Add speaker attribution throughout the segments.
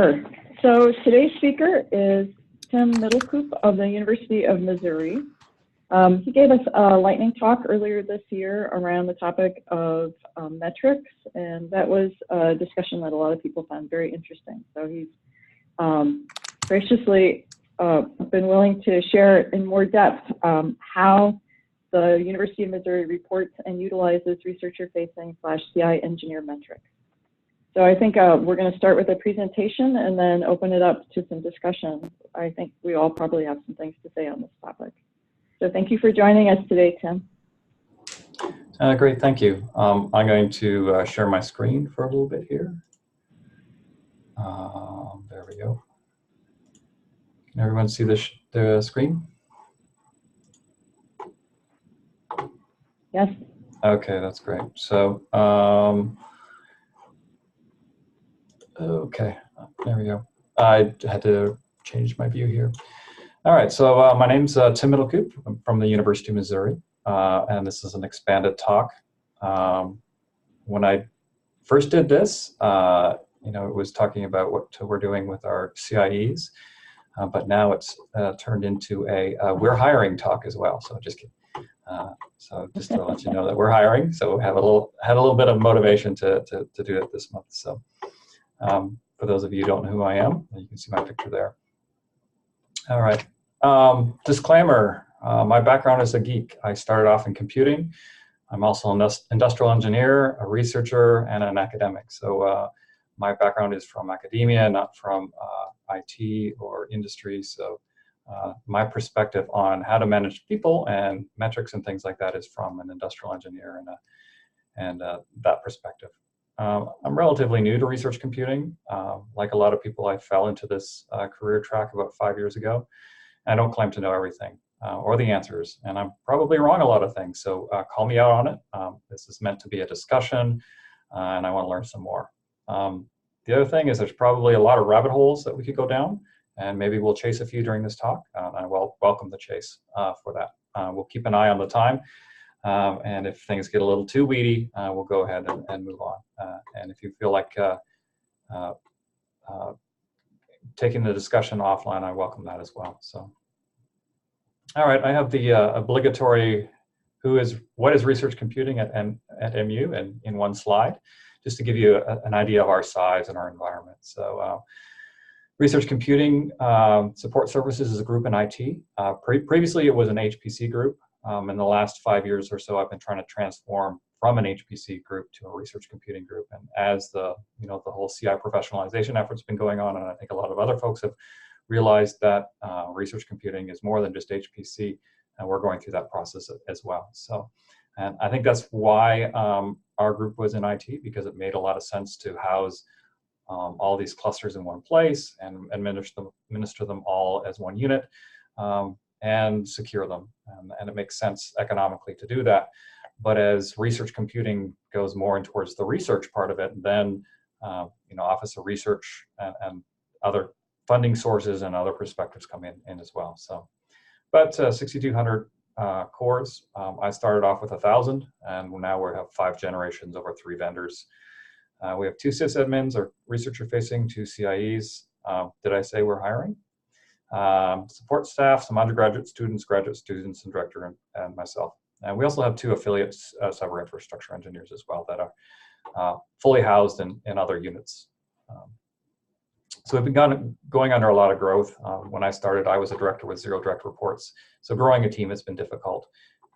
Speaker 1: Sure. So today's speaker is Tim Middelkoop of the University of Missouri. He gave us a lightning talk earlier this year around the topic of metrics, and that was a discussion that a lot of people found very interesting. So he's graciously been willing to share in more depth how the University of Missouri reports and utilizes researcher-facing /CI engineer metrics. So I think we're going to start with a presentation and then open it up to some discussion. I think we all probably have some things to say on this topic. So thank you for joining us today, Tim.
Speaker 2: Great, thank you. I'm going to share my screen for a little bit here. There we go. Can everyone see the screen?
Speaker 1: Yes.
Speaker 2: Okay, that's great. So, okay, there we go. I had to change my view here. All right, so my name's Tim Middelkoop. I'm from the University of Missouri, and this is an expanded talk. When I first did this, it was talking about what we're doing with our CIEs, but now it's turned into a we're hiring talk as well. So just kidding. So just to let you know that we're hiring, so we have had a little bit of motivation to do it this month. So for those of you who don't know who I am, you can see my picture there. All right. Disclaimer, my background is a geek. I started off in computing. I'm also an industrial engineer, a researcher, and an academic. So my background is from academia, not from IT or industry. So my perspective on how to manage people and metrics and things like that is from an industrial engineer and that perspective. I'm relatively new to research computing. Like a lot of people, I fell into this career track about 5 years ago. I don't claim to know everything or the answers, and I'm probably wrong a lot of things. So call me out on it. This is meant to be a discussion, and I want to learn some more. The other thing is there's probably a lot of rabbit holes that we could go down, and maybe we'll chase a few during this talk. I welcome the chase for that. We'll keep an eye on the time. And if things get a little too weedy, we'll go ahead and move on. And if you feel like taking the discussion offline, I welcome that as well. So, all right, I have the obligatory what is research computing at MU in one slide, just to give you an idea of our size and our environment. So research computing support services is a group in IT. Previously, it was an HPC group. In the last 5 years or so, I've been trying to transform from an HPC group to a research computing group. And as the whole CI professionalization effort's been going on, and I think a lot of other folks have realized that research computing is more than just HPC, and we're going through that process as well. So, and I think that's why our group was in IT, because it made a lot of sense to house all these clusters in one place and administer them all as one unit. And secure them, and it makes sense economically to do that. But as research computing goes more in towards the research part of it, then Office of Research and other funding sources and other perspectives come in as well. So, but 6,200 cores. I started off with 1,000, and now we have 5 generations over 3 vendors. We have 2 sysadmins, or researcher-facing, 2 CIEs. Did I say we're hiring? Support staff, some undergraduate students, graduate students, and director and myself. And we also have 2 affiliate cyber infrastructure engineers as well that are fully housed in other units. So we've been going under a lot of growth. When I started, I was a director with 0 direct reports. So growing a team has been difficult,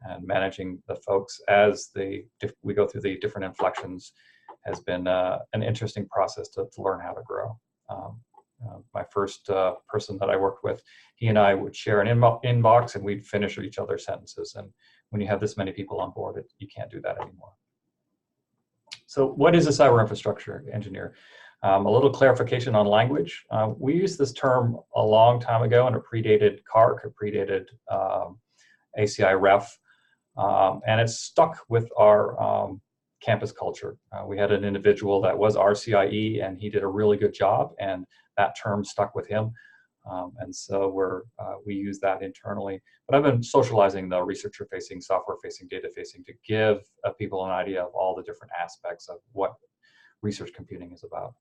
Speaker 2: and managing the folks as we go through the different inflections has been an interesting process to learn how to grow. My first person that I worked with, he and I would share an inbox, and we'd finish each other's sentences. And when you have this many people on board, you can't do that anymore. So what is a cyber infrastructure engineer? A little clarification on language. We used this term a long time ago, and it predated CARC, it predated ACI Ref, and it's stuck with our campus culture. We had an individual that was our CIE, and he did a really good job, and that term stuck with him. And so we use that internally. But I've been socializing the researcher-facing, software-facing, data-facing to give people an idea of all the different aspects of what research computing is about.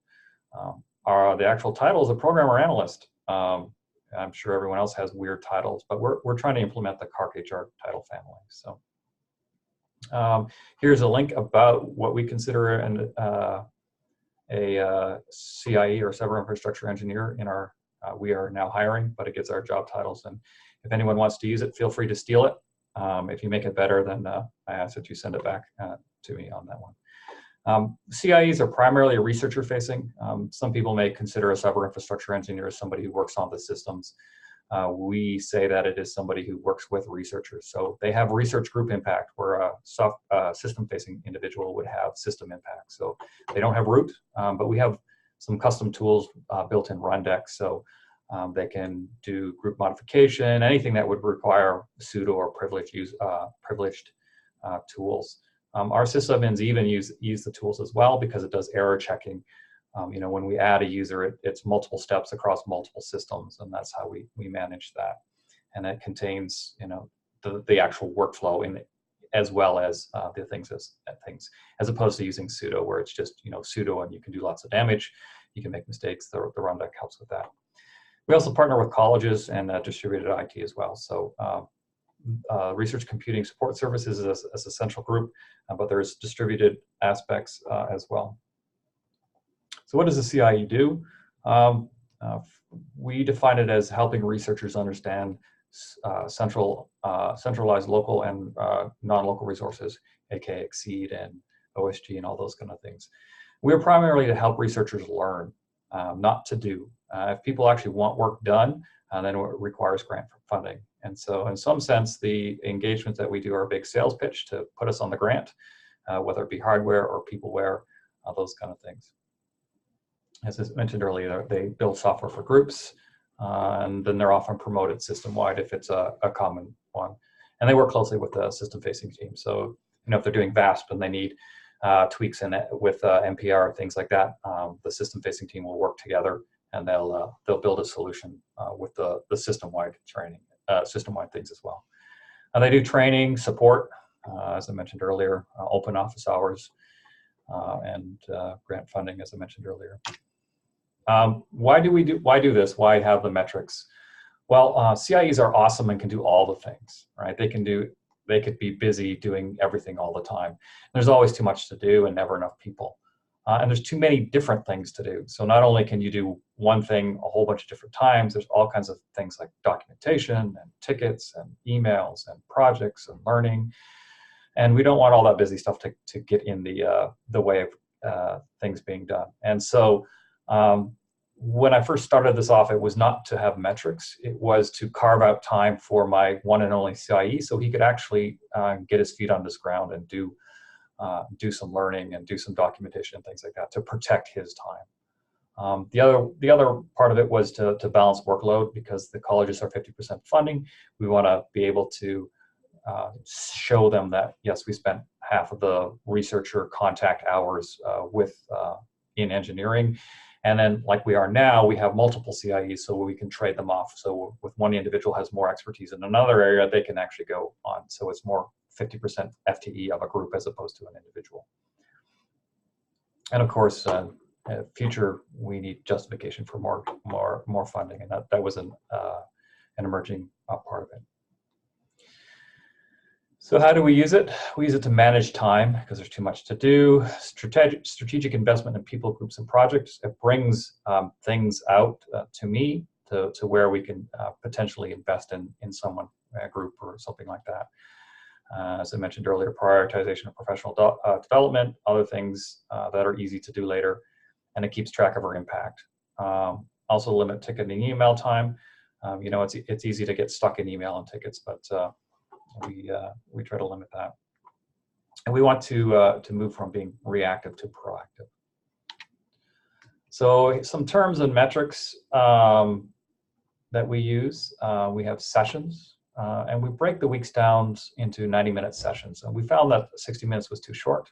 Speaker 2: The actual title is a programmer analyst. I'm sure everyone else has weird titles, but we're trying to implement the CARC HR title family. So here's a link about what we consider a CIE or server infrastructure engineer in our, we are now hiring, but it gets our job titles. And if anyone wants to use it, feel free to steal it. If you make it better, then I ask that you send it back to me on that one. CIEs are primarily researcher facing. Some people may consider a server infrastructure engineer as somebody who works on the systems. We say that it is somebody who works with researchers. So they have research group impact, where a system-facing individual would have system impact. So they don't have root, but we have some custom tools built in Rundeck. So they can do group modification, anything that would require sudo or privileged tools. Our sysadmins even use the tools as well, because it does error checking. You know, when we add a user, it's multiple steps across multiple systems, and that's how we manage that. And it contains, you know, the actual workflow in it, as well as the things as opposed to using sudo, where it's just, you know, sudo and you can do lots of damage. You can make mistakes. The Rundeck helps with that. We also partner with colleges and distributed IT as well. So research computing support services as a central group, but there's distributed aspects as well. So what does the CIE do? We define it as helping researchers understand centralized local and non-local resources, aka Exceed and OSG and all those kind of things. We're primarily to help researchers learn, not to do. If people actually want work done, then it requires grant funding. And so in some sense, the engagements that we do are a big sales pitch to put us on the grant, whether it be hardware or peopleware, those kind of things. As I mentioned earlier, they build software for groups, and then they're often promoted system-wide if it's a common one. And they work closely with the system-facing team. So, you know, if they're doing VASP and they need tweaks in it with NPR, things like that, the system-facing team will work together, and they'll build a solution with the system-wide training, system-wide things as well. And they do training, support, as I mentioned earlier, open office hours, and grant funding, as I mentioned earlier. Why do this? Why have the metrics? Well, CIEs are awesome and can do all the things, right? They could be busy doing everything all the time. There's always too much to do and never enough people. And there's too many different things to do. So not only can you do one thing a whole bunch of different times, there's all kinds of things like documentation and tickets and emails and projects and learning. And we don't want all that busy stuff to get in the way of things being done. And so when I first started this off, it was not to have metrics. It was to carve out time for my one and only CIE so he could actually get his feet on this ground and do some learning and do some documentation and things like that to protect his time. The other part of it was to balance workload, because the colleges are 50% funding. We want to be able to show them that, yes, we spent half of the researcher contact hours in engineering. And then, like we are now, we have multiple CIEs, so we can trade them off. So if one individual has more expertise in another area, they can actually go on. So it's more 50% FTE of a group as opposed to an individual. And of course, future, we need justification for more funding, and that was an emerging part of it. So how do we use it? We use it to manage time, because there's too much to do. Strategic investment in people, groups, and projects. It brings things out to me to where we can potentially invest in someone, a group or something like that. As I mentioned earlier, prioritization of professional development, other things that are easy to do later, and it keeps track of our impact. Also limit ticket and email time. You know, it's easy to get stuck in email and tickets, but we try to limit that. And we want to move from being reactive to proactive. So some terms and metrics that we use. We have sessions, and we break the weeks down into 90-minute sessions. And we found that 60 minutes was too short,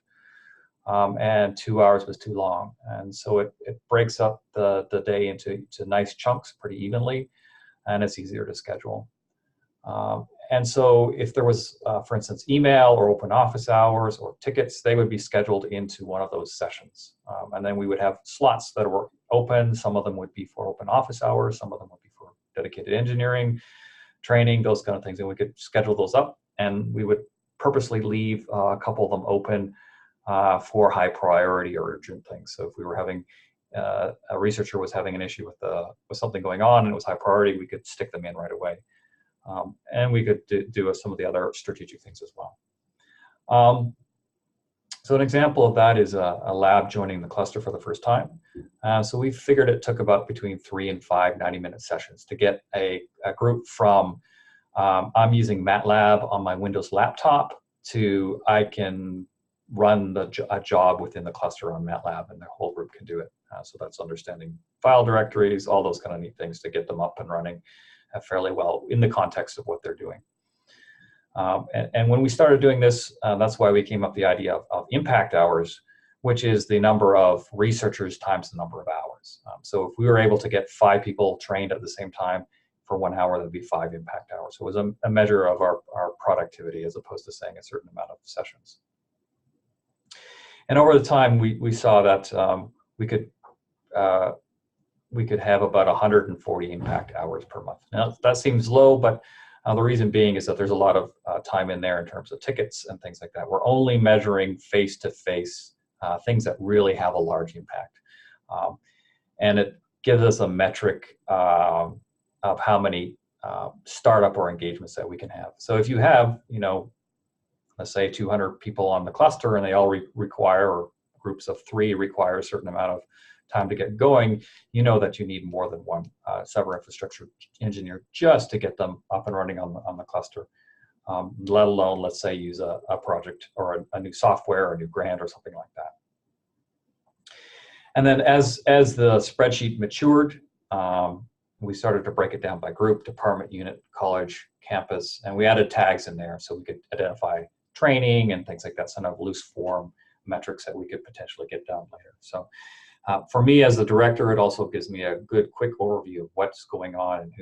Speaker 2: and 2 hours was too long. And so it breaks up the day into nice chunks pretty evenly, and it's easier to schedule. And so if there was, for instance, email or open office hours or tickets, they would be scheduled into one of those sessions. And then we would have slots that were open. Some of them would be for open office hours. Some of them would be for dedicated engineering, training, those kind of things. And we could schedule those up, and we would purposely leave a couple of them open for high priority or urgent things. So if we were having a researcher was having an issue with something going on and it was high priority, we could stick them in right away. And we could do some of the other strategic things as well. So an example of that is a lab joining the cluster for the first time. So we figured it took about between 3 and 5 90-minute sessions to get a group from I'm using MATLAB on my Windows laptop to I can run a job within the cluster on MATLAB, and the whole group can do it. So that's understanding file directories, all those kind of neat things to get them up and running fairly well in the context of what they're doing. And when we started doing this, that's why we came up with the idea of impact hours, which is the number of researchers times the number of hours. So if we were able to get 5 people trained at the same time for 1 hour, that'd be 5 impact hours. So it was a measure of our productivity as opposed to saying a certain amount of sessions. And over the time, we saw that we could have about 140 impact hours per month. Now that seems low, but the reason being is that there's a lot of time in there in terms of tickets and things like that. We're only measuring face-to-face things that really have a large impact. And it gives us a metric of how many startup or engagements that we can have. So if you have, let's say 200 people on the cluster and they all require, or groups of 3 require a certain amount of time to get going, you know that you need more than one server infrastructure engineer just to get them up and running on the cluster, let alone, let's say, use a project or a new software or a new grant or something like that. And then as the spreadsheet matured, we started to break it down by group, department, unit, college, campus, and we added tags in there so we could identify training and things like that, some of loose form metrics that we could potentially get done later. So for me as the director, it also gives me a good quick overview of what's going on and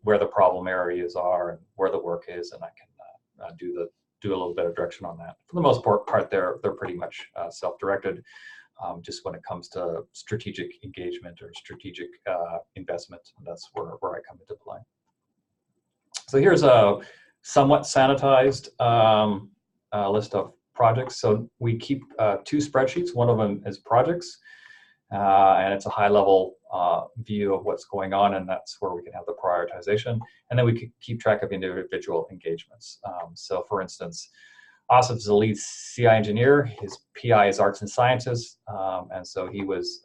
Speaker 2: where the problem areas are and where the work is, and I can do a little bit of direction on that. For the most part, they're pretty much self-directed. Just when it comes to strategic engagement or strategic investment, that's where I come into play. So here's a somewhat sanitized list of projects. So we keep 2 spreadsheets. One of them is projects, and it's a high-level view of what's going on, and that's where we can have the prioritization. And then we can keep track of individual engagements. So for instance, Asif is the lead CI engineer. His PI is arts and sciences, and so he was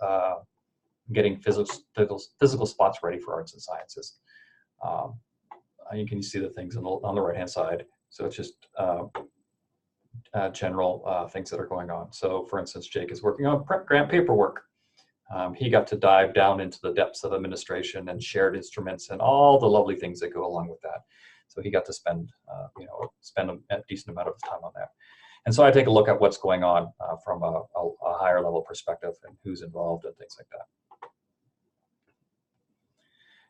Speaker 2: getting physical spots ready for arts and sciences. You can see the things on the right-hand side. So it's just general things that are going on. So for instance, Jake is working on grant paperwork. He got to dive down into the depths of administration and shared instruments and all the lovely things that go along with that. So he got to spend a decent amount of time on that. And so I take a look at what's going on from a higher level perspective and who's involved and things like that.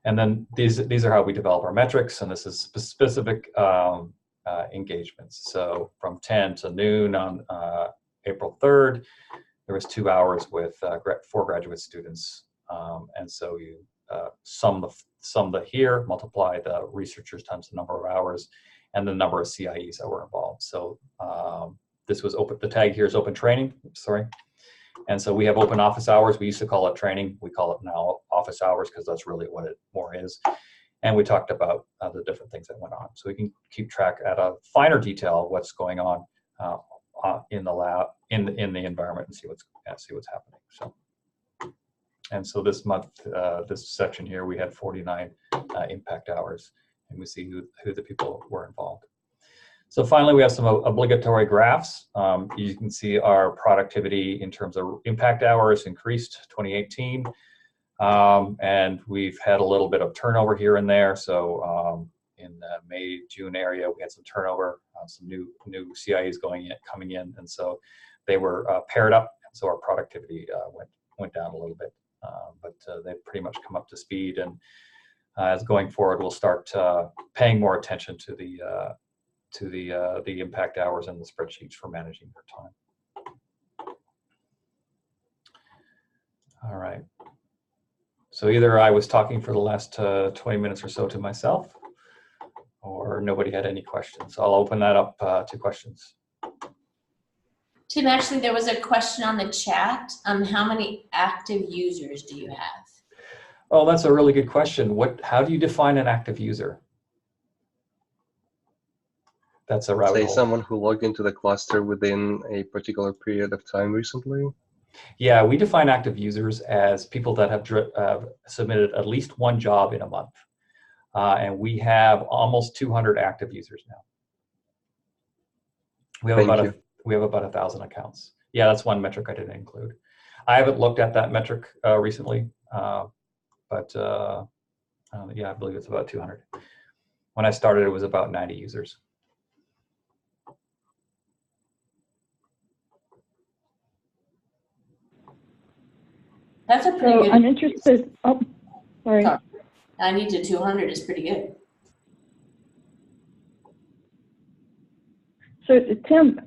Speaker 2: And then these are how we develop our metrics, and this is specific engagements. So from 10 to noon on April 3rd, there was 2 hours with 4 graduate students. And so you sum the here, multiply the researchers times the number of hours and the number of CIEs that were involved. So this was open, the tag here is open training, sorry. And so we have open office hours. We used to call it training. We call it now office hours because that's really what it more is. And we talked about the different things that went on. So we can keep track at a finer detail of what's going on in the lab, in the environment, and see what's happening. So, and so this month, this section here, we had 49 impact hours, and we see who the people were involved. So finally, we have some obligatory graphs. You can see our productivity in terms of impact hours increased 2018. And we've had a little bit of turnover here and there. So in the May, June area, we had some turnover, some new CIEs coming in. And so they were paired up. So our productivity went down a little bit. But they've pretty much come up to speed. And as going forward, we'll start paying more attention to the impact hours and the spreadsheets for managing their time. All right. So either I was talking for the last 20 minutes or so to myself, or nobody had any questions. So I'll open that up to questions.
Speaker 3: Tim, actually, there was a question on the chat. How many active users do you have?
Speaker 2: Oh, that's a really good question. How do you define an active user? That's a rabbit hole.
Speaker 4: Say someone who logged into the cluster within a particular period of time recently.
Speaker 2: Yeah, we define active users as people that have submitted at least one job in a month. And we have almost 200 active users now. We have about 1,000 accounts. Yeah, that's one metric I didn't include. I haven't looked at that metric recently, but yeah, I believe it's about 200. When I started, it was about 90 users.
Speaker 3: That's a pretty good.
Speaker 1: I'm interested. Oh, sorry.
Speaker 3: 90 to 200 is pretty good.
Speaker 1: So Tim,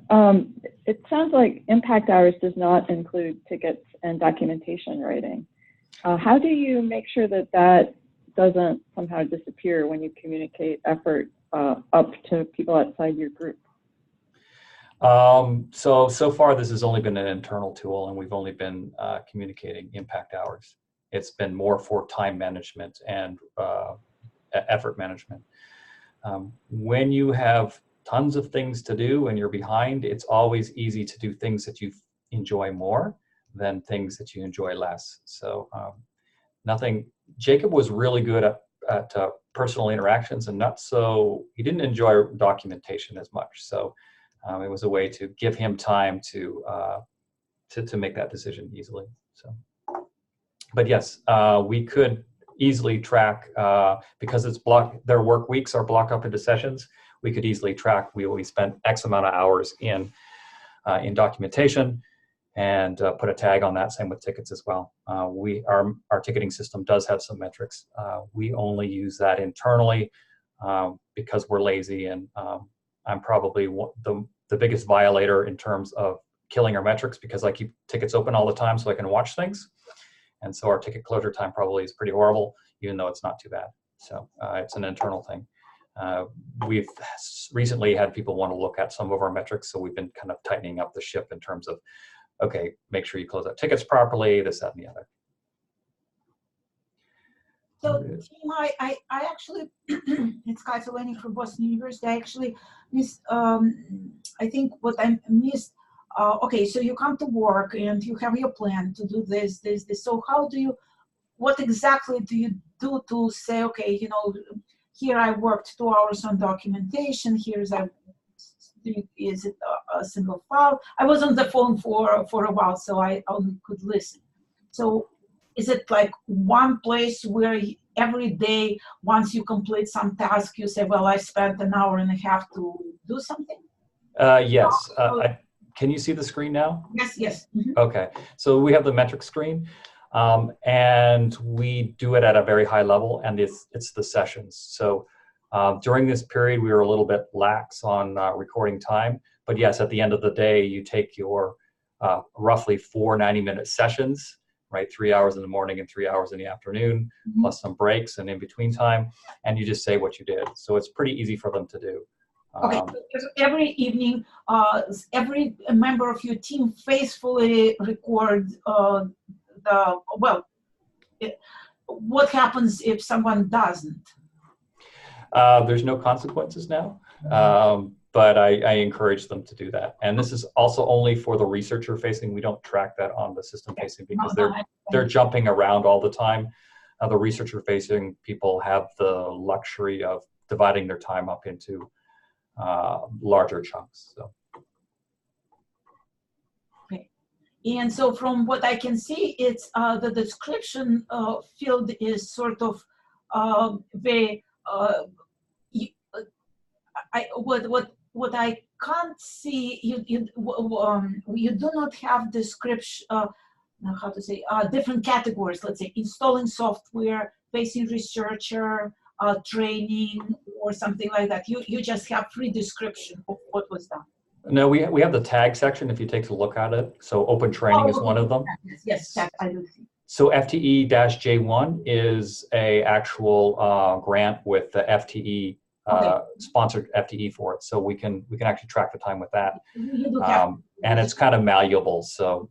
Speaker 1: it sounds like impact hours does not include tickets and documentation writing. How do you make sure that that doesn't somehow disappear when you communicate effort up to people outside your group?
Speaker 2: So far this has only been an internal tool, and we've only been communicating impact hours. It's been more for time management and effort management. When you have tons of things to do and you're behind, it's always easy to do things that you enjoy more than things that you enjoy less. So Jacob was really good at personal interactions, and he didn't enjoy documentation as much. So it was a way to give him time to make that decision easily. So, but yes, we could easily track, because it's their work weeks are blocked up into sessions. We could easily track, we spent X amount of hours in documentation, and put a tag on that. Same with tickets as well. Our ticketing system does have some metrics. We only use that internally because we're lazy, and I'm probably the biggest violator in terms of killing our metrics, because I keep tickets open all the time so I can watch things. And so our ticket closure time probably is pretty horrible, even though it's not too bad. So it's an internal thing. We've recently had people want to look at some of our metrics, so we've been kind of tightening up the ship in terms of, okay, make sure you close out tickets properly, this, that, and the other.
Speaker 5: So, Tim, I actually, it's Katalini from Boston University. I actually missed, I think what I missed, okay, so you come to work and you have your plan to do this. So what exactly do you do to say, okay, here I worked 2 hours on documentation, is it a single file? I was on the phone for a while, so I only could listen. So is it like one place where every day, once you complete some task, you say, well, I spent an hour and a half to do something?
Speaker 2: Yes. Can you see the screen now?
Speaker 5: Yes. Mm-hmm.
Speaker 2: Okay. So we have the metric screen, and we do it at a very high level, and it's the sessions. So during this period, we were a little bit lax on recording time. But yes, at the end of the day, you take your roughly 4 90-minute sessions, right? 3 hours in the morning and 3 hours in the afternoon, mm-hmm. plus some breaks and in between time, and you just say what you did. So it's pretty easy for them to do.
Speaker 5: Okay, every evening, every member of your team faithfully record what happens if someone doesn't?
Speaker 2: There's no consequences now, but I encourage them to do that. And this is also only for the researcher facing. We don't track that on the system facing because they're jumping around all the time. The researcher facing people have the luxury of dividing their time up into larger chunks. So.
Speaker 5: Okay. And so from what I can see, it's the description field is sort of very what I can't see, you do not have description, how to say, different categories, let's say installing software, facing researcher training or something like that? You just have free description of what was done.
Speaker 2: No, we have the tag section if you take a look at it. So open training is one of them.
Speaker 5: Yes, that I do see.
Speaker 2: So FTE-J1 is a actual grant with the FTE sponsored FTE for it. So we can actually track the time with that.
Speaker 5: You do have
Speaker 2: And it's kind of malleable. So,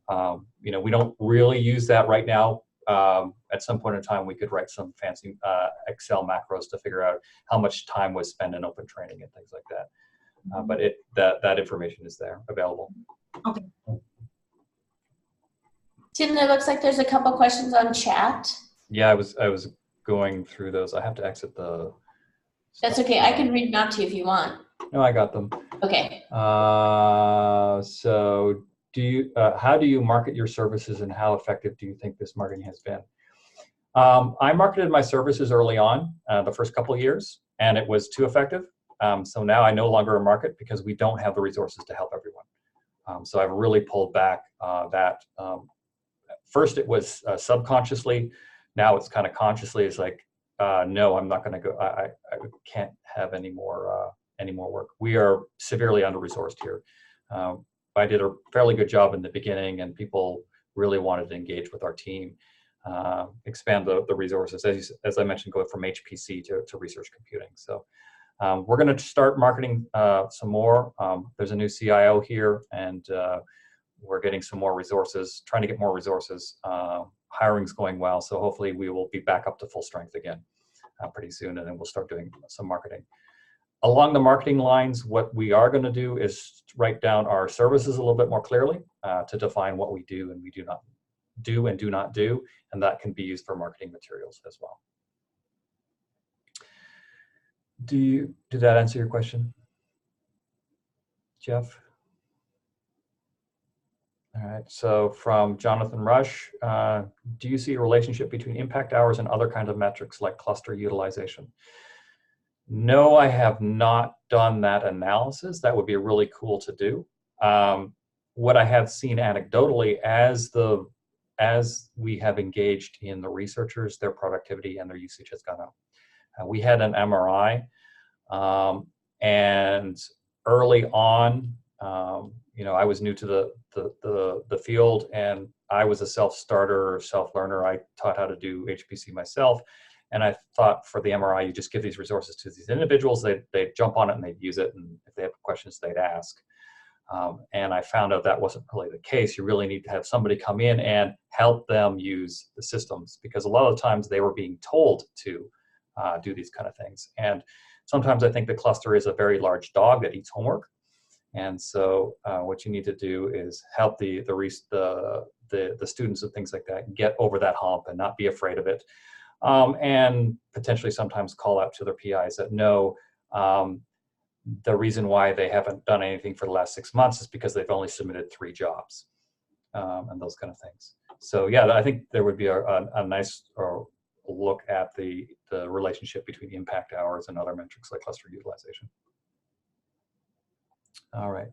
Speaker 2: you know, we don't really use that right now. At some point in time, we could write some fancy Excel macros to figure out how much time was spent in open training and things like that. But that information is there, available.
Speaker 5: Okay.
Speaker 3: Tim, it looks like there's a couple questions on chat.
Speaker 2: Yeah, I was going through those. I have to exit the.
Speaker 3: That's okay. I can read them out to you if you want.
Speaker 2: No, I got them.
Speaker 3: Okay.
Speaker 2: So how do you market your services, and how effective do you think this marketing has been? I marketed my services early on, the first couple of years, and it was too effective. So now I no longer market because we don't have the resources to help everyone. So I've really pulled back that. First it was subconsciously, now it's kind of consciously. It's like, no, I'm not going to go. I can't have any more work. We are severely under-resourced here. I did a fairly good job in the beginning, and people really wanted to engage with our team, expand the resources, as I mentioned, going from HPC to research computing. So we're going to start marketing some more. There's a new CIO here, and we're getting some more resources, trying to get more resources. Hiring's going well, so hopefully we will be back up to full strength again pretty soon, and then we'll start doing some marketing. Along the marketing lines, what we are going to do is write down our services a little bit more clearly to define what we do and we do not do, and that can be used for marketing materials as well. Did that answer your question, Jeff? All right, so from Jonathan Rush, do you see a relationship between impact hours and other kinds of metrics like cluster utilization? No, I have not done that analysis. That would be really cool to do. What I have seen anecdotally as we have engaged in the researchers, their productivity and their usage has gone up. We had an MRI, and early on, you know, I was new to the field, and I was a self-starter, self-learner. I taught how to do HPC myself, and I thought for the MRI, you just give these resources to these individuals, they'd jump on it and they'd use it, and if they have questions, they'd ask. And I found out that wasn't really the case. You really need to have somebody come in and help them use the systems, because a lot of the times they were being told to do these kind of things. And sometimes I think the cluster is a very large dog that eats homework. And so what you need to do is help the students and things like that get over that hump and not be afraid of it. And potentially sometimes call out to their PIs that know the reason why they haven't done anything for the last 6 months is because they've only submitted 3 jobs and those kind of things. So yeah, I think there would be a nice look at the relationship between impact hours and other metrics like cluster utilization. All right.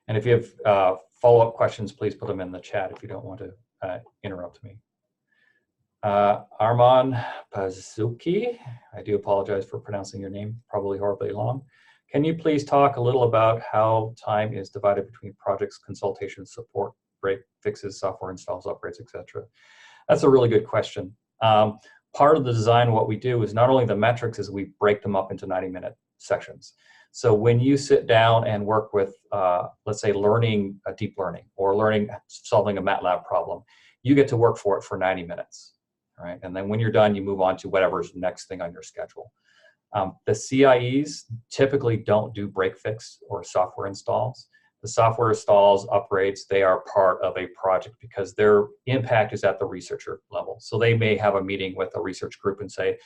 Speaker 2: And if you have follow-up questions, please put them in the chat if you don't want to interrupt me. Arman Pazuki, I do apologize for pronouncing your name probably horribly long. Can you please talk a little about how time is divided between projects, consultation, support, break fixes, software installs, upgrades, etc.? That's a really good question. Part of the design, what we do is not only the metrics, is we break them up into 90-minute sections. So when you sit down and work with, let's say, learning deep learning or solving a MATLAB problem, you get to work for it for 90 minutes, right? And then when you're done, you move on to whatever's next thing on your schedule. The CIEs typically don't do break fix or software installs. The software installs, upgrades, they are part of a project because their impact is at the researcher level. So they may have a meeting with a research group and say,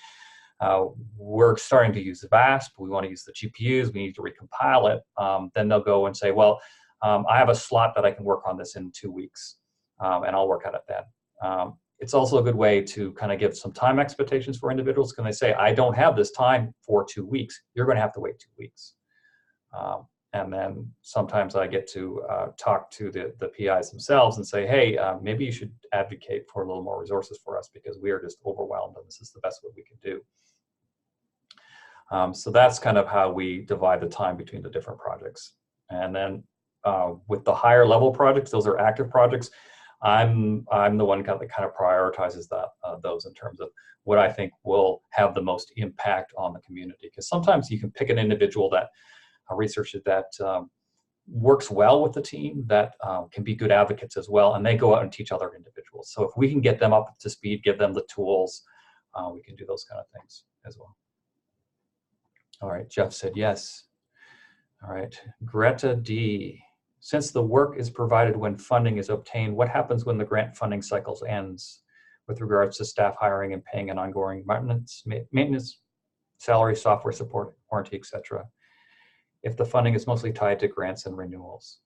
Speaker 2: we're starting to use the VASP, we want to use the GPUs, we need to recompile it. Then they'll go and say, well, I have a slot that I can work on this in 2 weeks, and I'll work at it then. It's also a good way to kind of give some time expectations for individuals. Can they say, I don't have this time for 2 weeks, you're going to have to wait 2 weeks. And then sometimes I get to talk to the PIs themselves and say, hey, maybe you should advocate for a little more resources for us because we are just overwhelmed and this is the best what we can do. So that's kind of how we divide the time between the different projects. And then with the higher level projects, those are active projects. I'm the one that kind of prioritizes those in terms of what I think will have the most impact on the community. Because sometimes you can pick an individual that a researcher that works well with the team, that can be good advocates as well, and they go out and teach other individuals. So if we can get them up to speed, give them the tools, we can do those kind of things as well. All right, Jeff said yes. All right, Greta D. Since the work is provided when funding is obtained, what happens when the grant funding cycle ends with regards to staff hiring and paying an ongoing maintenance, salary, software support, warranty, etc.? If the funding is mostly tied to grants and renewals.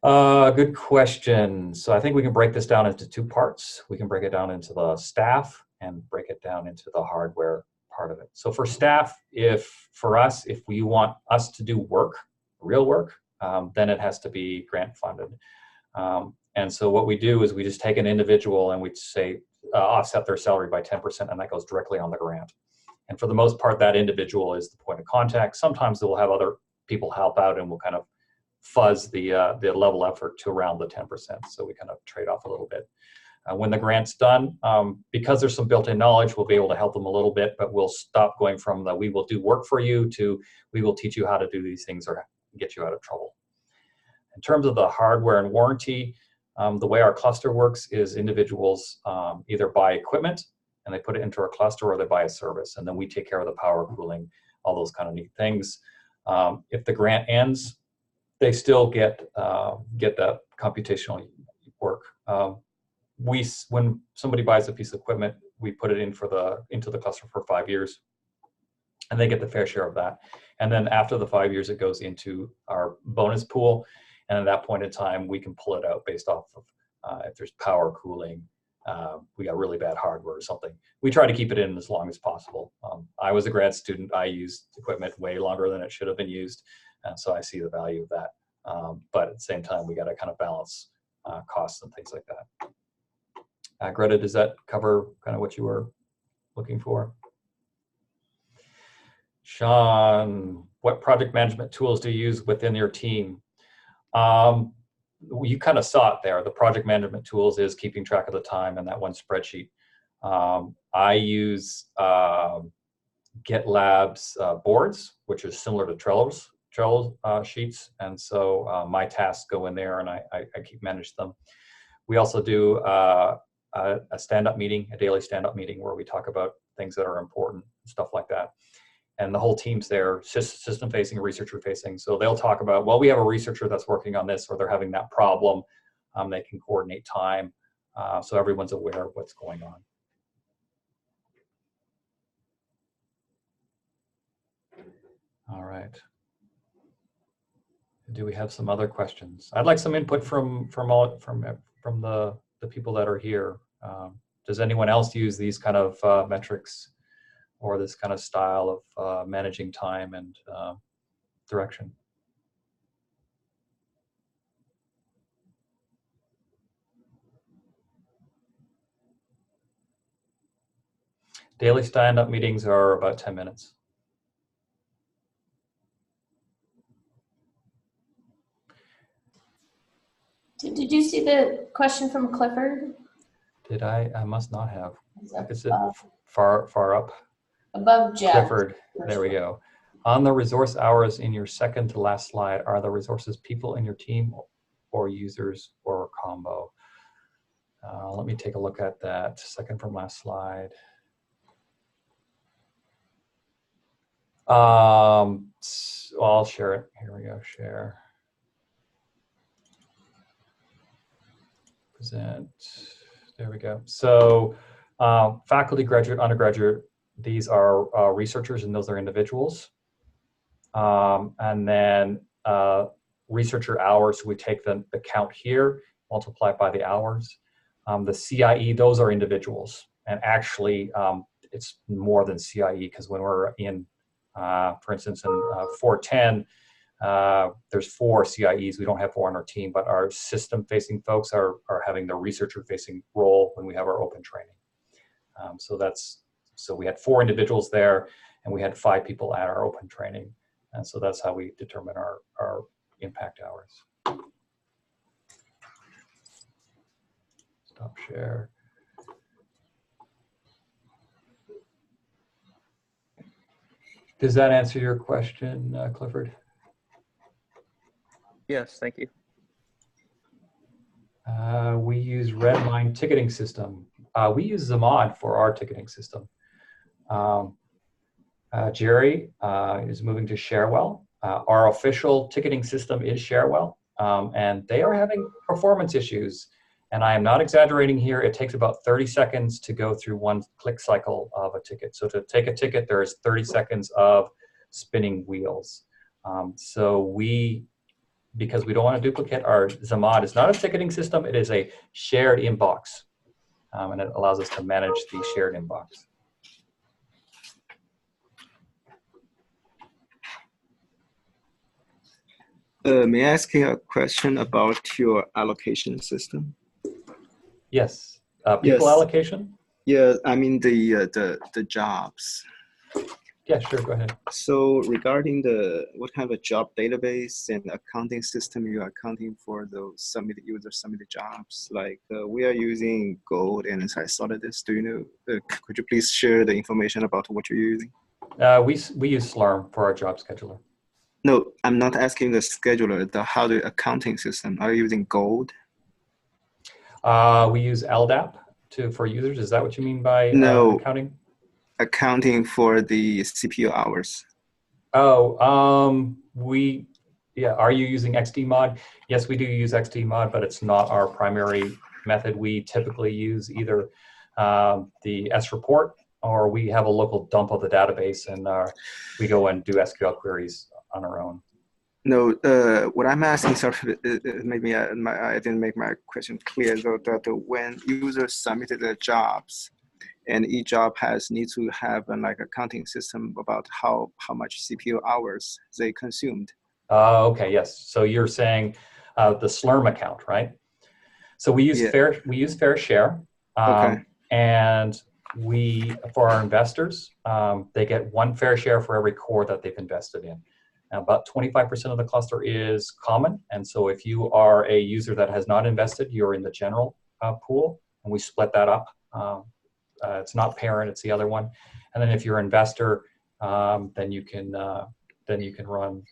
Speaker 2: Good question. So I think we can break this down into two parts. We can break it down into the staff and break it down into the hardware part of it. So for staff, if we want us to do work, real work, then it has to be grant funded. And so what we do is we just take an individual and we say offset their salary by 10%, and that goes directly on the grant. And for the most part, that individual is the point of contact. Sometimes we'll have other people help out and we'll kind of fuzz the level effort to around the 10%. So we kind of trade off a little bit. When the grant's done, because there's some built-in knowledge, we'll be able to help them a little bit, but we'll stop going from the we will do work for you to we will teach you how to do these things or get you out of trouble. In terms of the hardware and warranty, the way our cluster works is individuals either buy equipment and they put it into our cluster, or they buy a service, and then we take care of the power, cooling, all those kind of neat things. If the grant ends, they still get that computational work. When somebody buys a piece of equipment, we put it into the cluster for 5 years, and they get the fair share of that. And then after the 5 years, it goes into our bonus pool, and at that point in time, we can pull it out based off of if there's power, cooling, we got really bad hardware or something. We try to keep it in as long as possible. I was a grad student. I used equipment way longer than it should have been used, and so I see the value of that. But at the same time, we got to kind of balance costs and things like that. Greta, does that cover kind of what you were looking for? Sean, what project management tools do you use within your team? You kind of saw it there. The project management tools is keeping track of the time and that one spreadsheet. I use GitLab's boards, which is similar to Trello sheets. And so my tasks go in there and I keep manage them. We also do a stand-up meeting, a daily stand-up meeting where we talk about things that are important, stuff like that. And the whole team's there, system-facing, researcher-facing. So they'll talk about, well, we have a researcher that's working on this, or they're having that problem. They can coordinate time, so everyone's aware of what's going on. All right. Do we have some other questions? I'd like some input from the people that are here. Does anyone else use these kind of metrics or this kind of style of managing time and direction? Daily stand-up meetings are about 10 minutes.
Speaker 3: Did you see the question from Clifford?
Speaker 2: Did I? I must not have. Is it
Speaker 3: Above,
Speaker 2: far up?
Speaker 3: above Jeff.
Speaker 2: Clifford, there we go. On the resource hours in your second to last slide, are the resources people in your team or users or a combo? Let me take a look at that second from last slide. Well, I'll share it. Here we go, share. Present, there we go. So faculty, graduate, undergraduate, these are researchers and those are individuals. And then researcher hours, we take the count here, multiply it by the hours. The CIE, those are individuals. And actually, it's more than CIE because when we're in, for instance, in 410, There's 4 CIEs. We don't have 4 on our team, but our system-facing folks are having the researcher-facing role when we have our open training. So we had 4 individuals there, and we had 5 people at our open training. And so that's how we determine our impact hours. Stop share. Does that answer your question, Clifford?
Speaker 6: Yes, thank you.
Speaker 2: We use Redline ticketing system. We use Zamod for our ticketing system. Jerry is moving to Sharewell. Our official ticketing system is Sharewell, and they are having performance issues. And I am not exaggerating here. It takes about 30 seconds to go through one click cycle of a ticket. So to take a ticket, there is 30 seconds of spinning wheels. Because we don't want to duplicate, our Zamod is not a ticketing system. It is a shared inbox, and it allows us to manage the shared inbox.
Speaker 7: May I ask you a question about your allocation system?
Speaker 2: Yes, people
Speaker 7: Yes.
Speaker 2: allocation?
Speaker 7: Yeah, I mean the jobs.
Speaker 2: Yeah, sure, go ahead.
Speaker 7: So regarding what kind of a job database and accounting system you are accounting for those user submitted jobs, like we are using Gold and I saw this. Do you know, could you please share the information about what you're using?
Speaker 2: We use Slurm for our job scheduler.
Speaker 7: No, I'm not asking the scheduler, the accounting system. Are you using Gold?
Speaker 2: We use LDAP for users. Is that what you mean by
Speaker 7: No.
Speaker 2: accounting?
Speaker 7: Accounting for the CPU hours.
Speaker 2: Oh, are you using XDMod? Yes, we do use XDMod, but it's not our primary method. We typically use either the S report, or we have a local dump of the database, and we go and do SQL queries on our own.
Speaker 7: No, what I'm asking, sorry, maybe I didn't make my question clear, though, that when users submitted their jobs, and each job needs to have like a counting system about how much CPU hours they consumed.
Speaker 2: Okay, yes. So you're saying the Slurm account, right? So we use fair share,
Speaker 7: Okay.
Speaker 2: and for our investors, they get 1 fair share for every core that they've invested in. Now, about 25% of the cluster is common, and so if you are a user that has not invested, you're in the general pool, and we split that up. It's not parent; it's the other one. And then if you're an investor, then you can run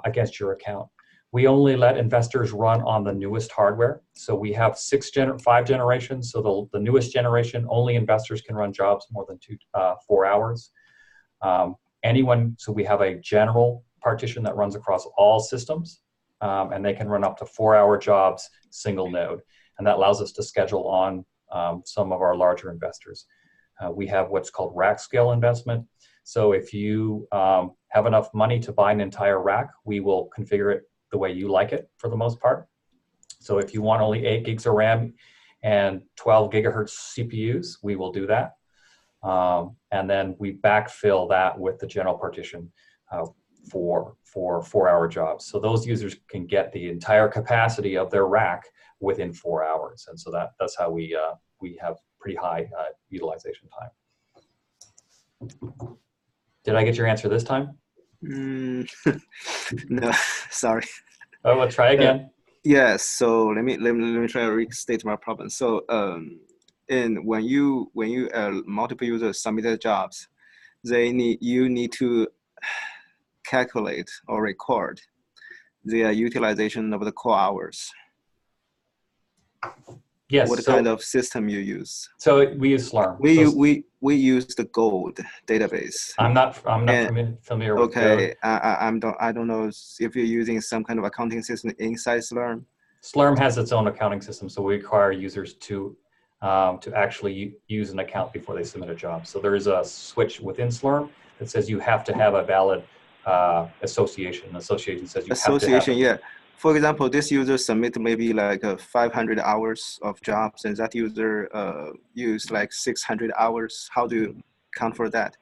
Speaker 2: against your account. We only let investors run on the newest hardware. So we have 5 generations. So the newest generation, only investors can run jobs more than 4 hours. So we have a general partition that runs across all systems, and they can run up to 4-hour jobs, single node. And that allows us to schedule on some of our larger investors. We have what's called rack scale investment. So if you have enough money to buy an entire rack, we will configure it the way you like it for the most part. So if you want only 8 gigs of RAM and 12 gigahertz CPUs, we will do that. And then we backfill that with the general partition for 4-hour jobs. So those users can get the entire capacity of their rack within 4 hours. And so that's how we have pretty high utilization time. Did I get your answer this time?
Speaker 7: No, sorry.
Speaker 2: Oh, let's try again.
Speaker 7: Yes. So let me try to restate my problem. So when you multiple users submitted jobs, you need to calculate or record the utilization of the core hours.
Speaker 2: Yes.
Speaker 7: What kind of system you use?
Speaker 2: So we use Slurm.
Speaker 7: We use the Gold database.
Speaker 2: I'm not familiar with
Speaker 7: okay,
Speaker 2: Gold.
Speaker 7: I don't know if you're using some kind of accounting system inside Slurm.
Speaker 2: Slurm has its own accounting system, so we require users to actually use an account before they submit a job. So there is a switch within Slurm that says you have to have a valid association. Association says you have to have it.
Speaker 7: Yeah. For example, this user submitted maybe like 500 hours of jobs, and that user used like 600 hours. How do you count for that?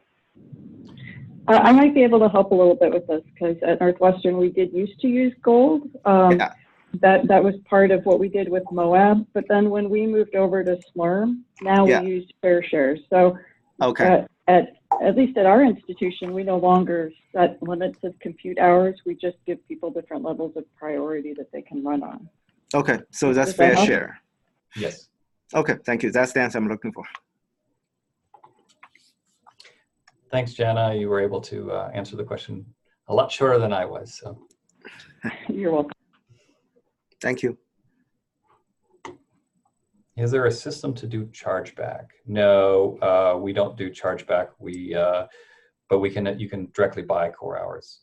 Speaker 1: I might be able to help a little bit with this because at Northwestern we did used to use gold.
Speaker 7: Yeah.
Speaker 1: That was part of what we did with Moab. But then when we moved over to Slurm, now
Speaker 7: Yeah.
Speaker 1: we use fair share. So
Speaker 7: Okay.
Speaker 1: at least at our institution, we no longer set limits of compute hours. We just give people different levels of priority that they can run on.
Speaker 7: Okay. So that's
Speaker 1: Does that
Speaker 7: fair
Speaker 1: help?
Speaker 7: share.
Speaker 2: Yes.
Speaker 7: Okay. Thank you. That's the answer I'm looking for.
Speaker 2: Thanks, Jana. You were able to answer the question a lot shorter than I was. So
Speaker 1: You're welcome.
Speaker 7: Thank you.
Speaker 2: is there a system to do chargeback? No, we don't do chargeback. But you can directly buy core hours.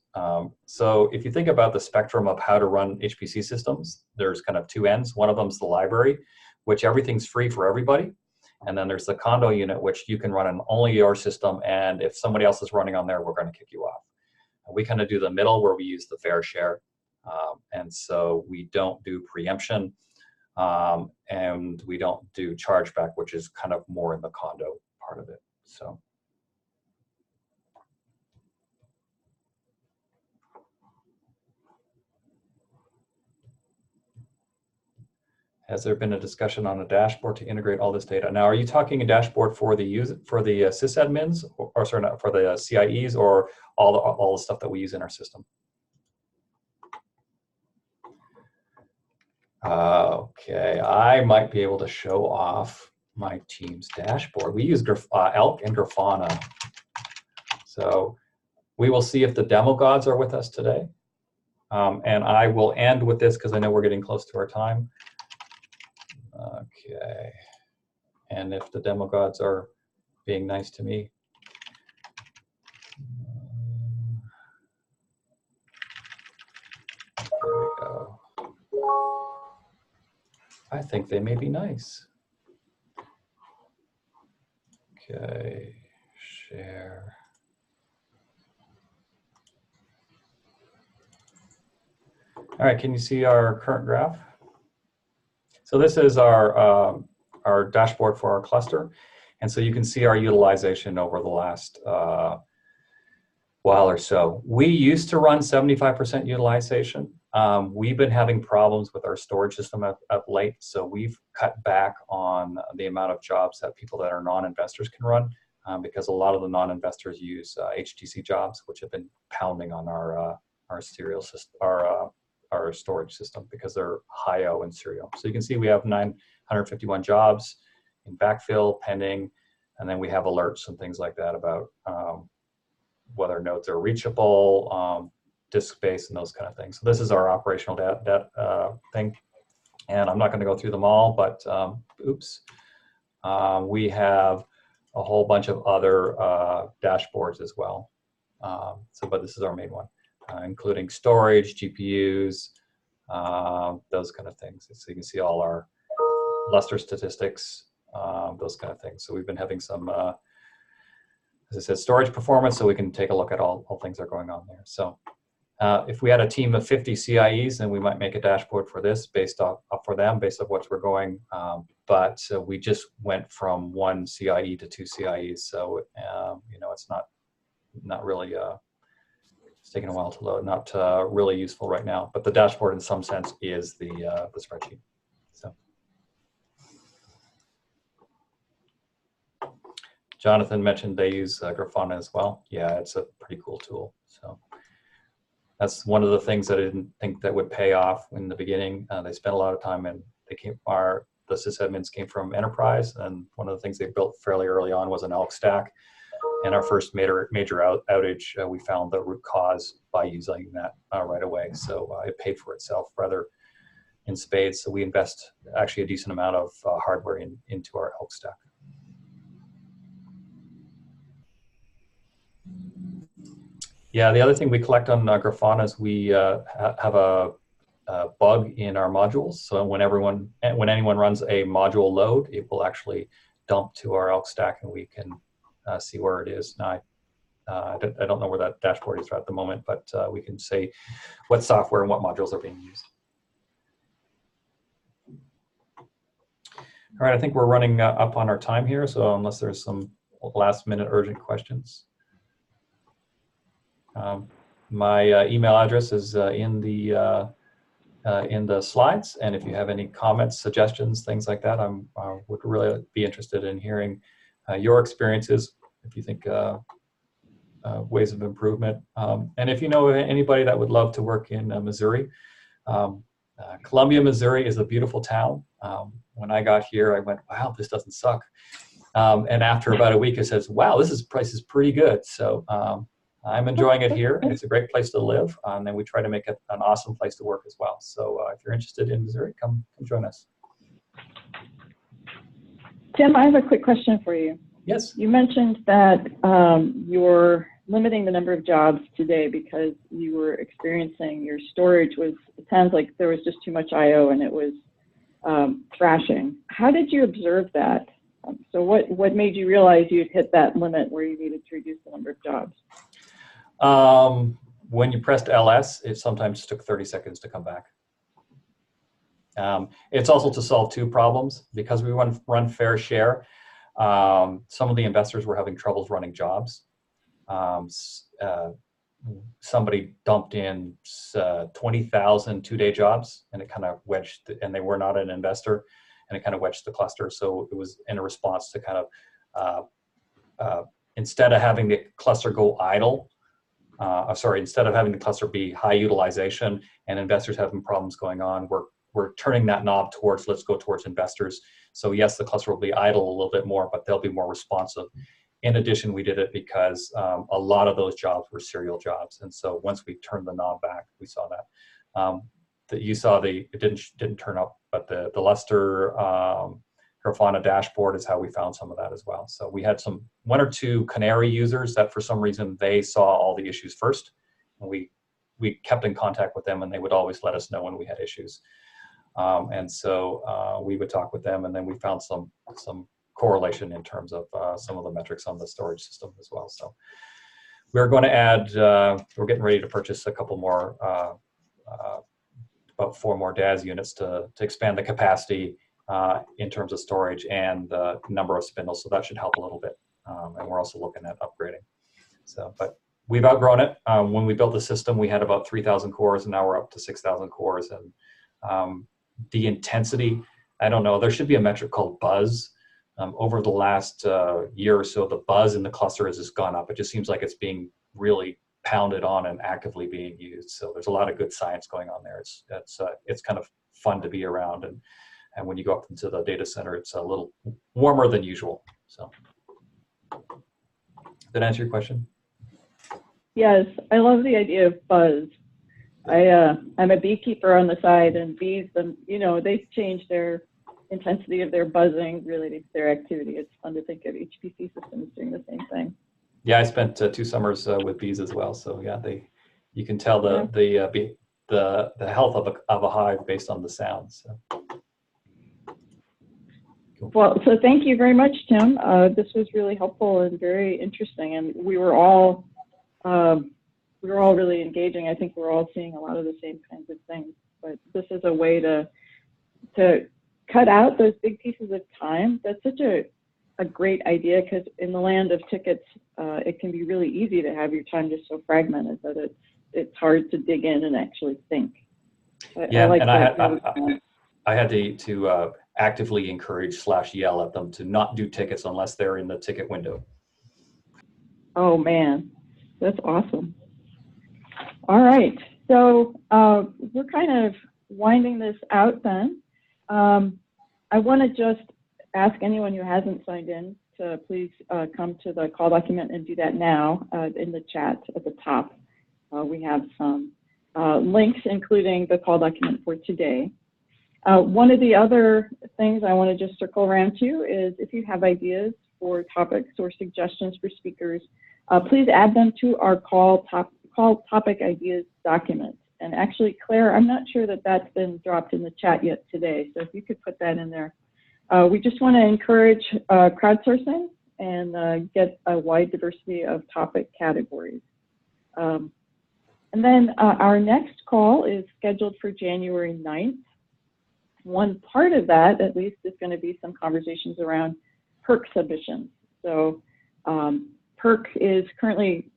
Speaker 2: So if you think about the spectrum of how to run HPC systems, there's kind of two ends. One of them is the library, which everything's free for everybody. And then there's the condo unit, which you can run on only your system. And if somebody else is running on there, we're going to kick you off. And we kind of do the middle where we use the fair share. And so we don't do preemption. And we don't do chargeback, which is kind of more in the condo part of it. So. Has there been a discussion on a dashboard to integrate all this data? Now, are you talking a dashboard for the sysadmins, or sorry, not for the CIEs, or all the stuff that we use in our system? Okay, I might be able to show off my team's dashboard. We use Elk and Grafana. So we will see if the demo gods are with us today. And I will end with this because I know we're getting close to our time. Okay, and if the demo gods are being nice to me. There we go. I think they may be nice. Okay, share. All right, can you see our current graph? So this is our dashboard for our cluster. And so you can see our utilization over the last while or so. We used to run 75% utilization. We've been having problems with our storage system of late, so we've cut back on the amount of jobs that people that are non-investors can run, because a lot of the non-investors use HTC jobs, which have been pounding on our serial system, our storage system, because they're high-O and serial. So you can see we have 951 jobs in backfill pending, and then we have alerts and things like that about whether nodes are reachable, disk space, and those kind of things. So this is our operational thing, and I'm not going to go through them all, but oops, we have a whole bunch of other dashboards as well. But this is our main one, including storage, GPUs, those kind of things. So you can see all our luster statistics, those kind of things. So we've been having some, as I said, storage performance, so we can take a look at all things that are going on there. So if we had a team of 50 CIEs, then we might make a dashboard for this based off for them, based off what we're going. But we just went from 1 CIE to 2 CIEs, so you know, it's not really. It's taking a while to load. Not really useful right now. But the dashboard, in some sense, is the spreadsheet. So. Jonathan mentioned they use Grafana as well. Yeah, it's a pretty cool tool. So that's one of the things that I didn't think that would pay off in the beginning. They spent a lot of time, and the sysadmins came from enterprise, and one of the things they built fairly early on was an elk stack. And our first major outage, we found the root cause by using that right away. So it paid for itself rather in spades. So we invest actually a decent amount of hardware into our elk stack. Yeah, the other thing we collect on Grafana is we have a bug in our modules. So when anyone runs a module load, it will actually dump to our elk stack, and we can see where it is. Now, I don't know where that dashboard is at the moment, but we can say what software and what modules are being used. All right, I think we're running up on our time here, so unless there's some last minute urgent questions. My email address is in the slides, and if you have any comments, suggestions, things like that, I would really be interested in hearing your experiences. If you think ways of improvement, and if you know anybody that would love to work in Missouri, Columbia, Missouri is a beautiful town. When I got here, I went, wow, this doesn't suck. And after about a week, it says, wow, price is pretty good. So I'm enjoying it here, and it's a great place to live. And then we try to make it an awesome place to work as well. So if you're interested in Missouri, come join us.
Speaker 1: Tim, I have a quick question for you.
Speaker 2: Yes.
Speaker 1: You mentioned that you're limiting the number of jobs today because you were experiencing your storage it sounds like there was just too much I/O and it was crashing. How did you observe that? So what made you realize you'd hit that limit where you needed to reduce the number of jobs?
Speaker 2: When you pressed LS, it sometimes took 30 seconds to come back. It's also to solve two problems. Because we run fair share, some of the investors were having troubles running jobs. Somebody dumped in 20,000 two-day jobs, and it kind of wedged, and they were not an investor, and it kind of wedged the cluster. So it was in a response to kind of, instead of having the cluster go idle, instead of having the cluster be high utilization and investors having problems going on, we're turning that knob towards, let's go towards investors. So yes, the cluster will be idle a little bit more, but they'll be more responsive. In addition, we did it because a lot of those jobs were serial jobs. And so once we turned the knob back, we saw that. You saw it didn't turn up, but the Lester Grafana dashboard is how we found some of that as well. So we had one or two Canary users that for some reason they saw all the issues first, and we kept in contact with them, and they would always let us know when we had issues. And so we would talk with them, and then we found some correlation in terms of some of the metrics on the storage system as well. So we're going to add, we're getting ready to purchase a couple more, about 4 more DAS units to expand the capacity in terms of storage and the number of spindles. So that should help a little bit. And we're also looking at upgrading. So, but we've outgrown it. When we built the system, we had about 3,000 cores, and now we're up to 6,000 cores. And the intensity, I don't know, there should be a metric called buzz. Over the last year or so, the buzz in the cluster has just gone up. It just seems like it's being really pounded on and actively being used. So there's a lot of good science going on there. It's kind of fun to be around. And when you go up into the data center, it's a little warmer than usual. So did that answer your question?
Speaker 1: Yes, I love the idea of buzz. I'm a beekeeper on the side, and bees, they change their intensity of their buzzing related to their activity. It's fun to think of HPC systems doing the same thing.
Speaker 2: Yeah, I spent 2 summers with bees as well. So yeah, you can tell the health of a hive based on the sounds. So. Cool.
Speaker 1: Well, so thank you very much, Tim. This was really helpful and very interesting, and we were all really engaging. I think we're all seeing a lot of the same kinds of things. But this is a way to cut out those big pieces of time. That's such a great idea, because in the land of tickets, it can be really easy to have your time just so fragmented that it's hard to dig in and actually think.
Speaker 2: Yeah,
Speaker 1: like
Speaker 2: and
Speaker 1: that.
Speaker 2: I had to actively encourage / yell at them to not do tickets unless they're in the ticket window. Oh
Speaker 1: man, that's awesome. All right, so we're kind of winding this out then. I want to just ask anyone who hasn't signed in to please come to the call document and do that now in the chat at the top. We have some links, including the call document for today. One of the other things I want to just circle around to is if you have ideas for topics or suggestions for speakers, please add them to our call topic ideas document. And actually, Claire, I'm not sure that that's been dropped in the chat yet today, so if you could put that in there. We just want to encourage crowdsourcing and get a wide diversity of topic categories. And then our next call is scheduled for January 9th. One part of that, at least, is going to be some conversations around PERC submissions. So PERC is currently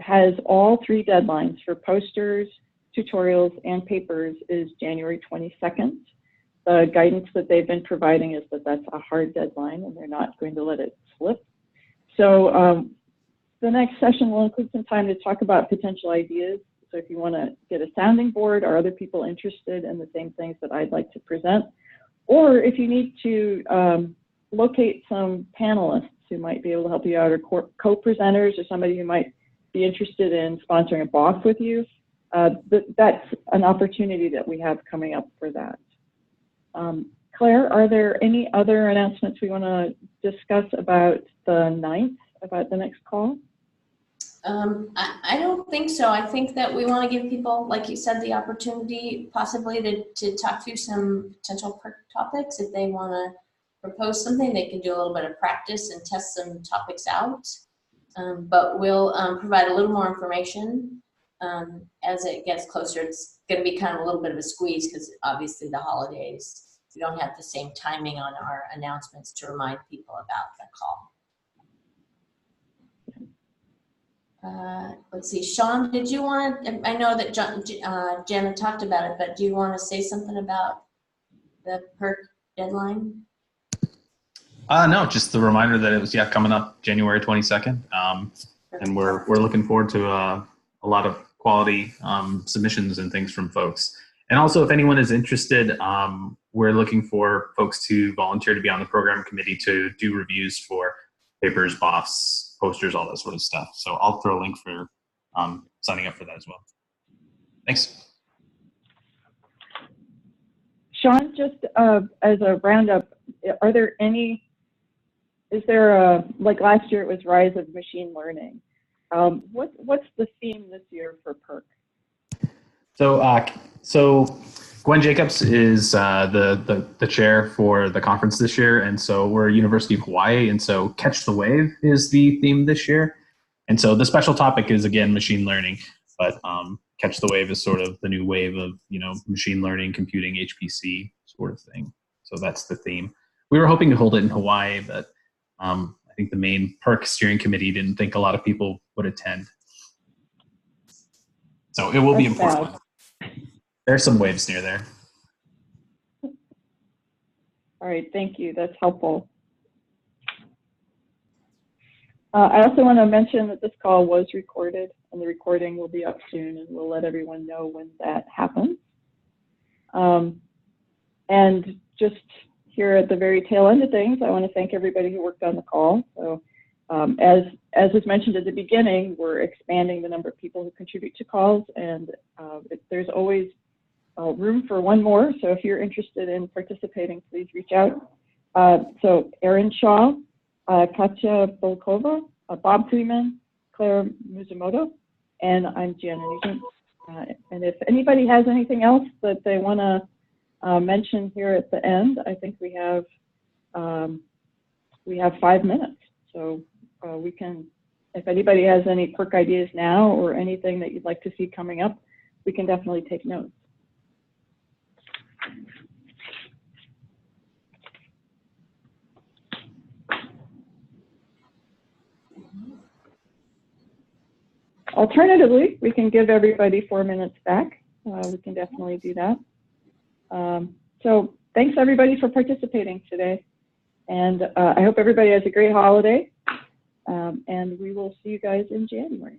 Speaker 1: has all 3 deadlines for posters, tutorials, and papers is January 22nd. The guidance that they've been providing is that that's a hard deadline and they're not going to let it slip. So the next session will include some time to talk about potential ideas. So if you want to get a sounding board, or other people interested in the same things that I'd like to present, or if you need to locate some panelists who might be able to help you out, or co-presenters, or somebody who might be interested in sponsoring a BOF with you, that's an opportunity that we have coming up for that. Claire, are there any other announcements we want to discuss about the 9th, about the next call?
Speaker 3: I don't think so. I think that we want to give people, like you said, the opportunity possibly to talk through some potential PERC topics. If they want to propose something, they can do a little bit of practice and test some topics out. But we'll provide a little more information as it gets closer. It's going to be kind of a little bit of a squeeze because obviously the holidays, we don't have the same timing on our announcements to remind people about the call. Let's see, Sean, did you want to, I know that Janet talked about it, but do you want to say something about the PERC deadline?
Speaker 6: No, just the reminder that it was, coming up January 22nd. And we're looking forward to a lot of quality submissions and things from folks. And also, if anyone is interested, we're looking for folks to volunteer to be on the program committee to do reviews for papers, BOFs, posters, all that sort of stuff. So I'll throw a link for signing up for that as well. Thanks.
Speaker 1: Sean, just as a roundup, are there any, is there a, like last year it was Rise of Machine Learning. What's the theme this year for PERC?
Speaker 6: So Gwen Jacobs is the chair for the conference this year, and so we're University of Hawaii, and so Catch the Wave is the theme this year. And so the special topic is, again, machine learning, but Catch the Wave is sort of the new wave of, machine learning, computing, HPC sort of thing. So that's the theme. We were hoping to hold it in Hawaii, but I think the main PERC steering committee didn't think a lot of people would attend. So it will be important. There's some waves near there.
Speaker 1: All right, thank you. That's helpful. I also want to mention that this call was recorded, and the recording will be up soon, and we'll let everyone know when that happens. And just here at the very tail end of things, I want to thank everybody who worked on the call. So as was mentioned at the beginning, we're expanding the number of people who contribute to calls, and there's always room for one more. So if you're interested in participating, please reach out. So Erin Shaw, Katya Bolkova, Bob Freeman, Claire Mizumoto, and I'm Gianna Nugent. And if anybody has anything else that they want to mention here at the end, I think we have 5 minutes. So we can, if anybody has any PERC ideas now or anything that you'd like to see coming up, we can definitely take notes. Alternatively, we can give everybody 4 minutes back. We can definitely do that. So thanks everybody for participating today. And I hope everybody has a great holiday. And we will see you guys in January.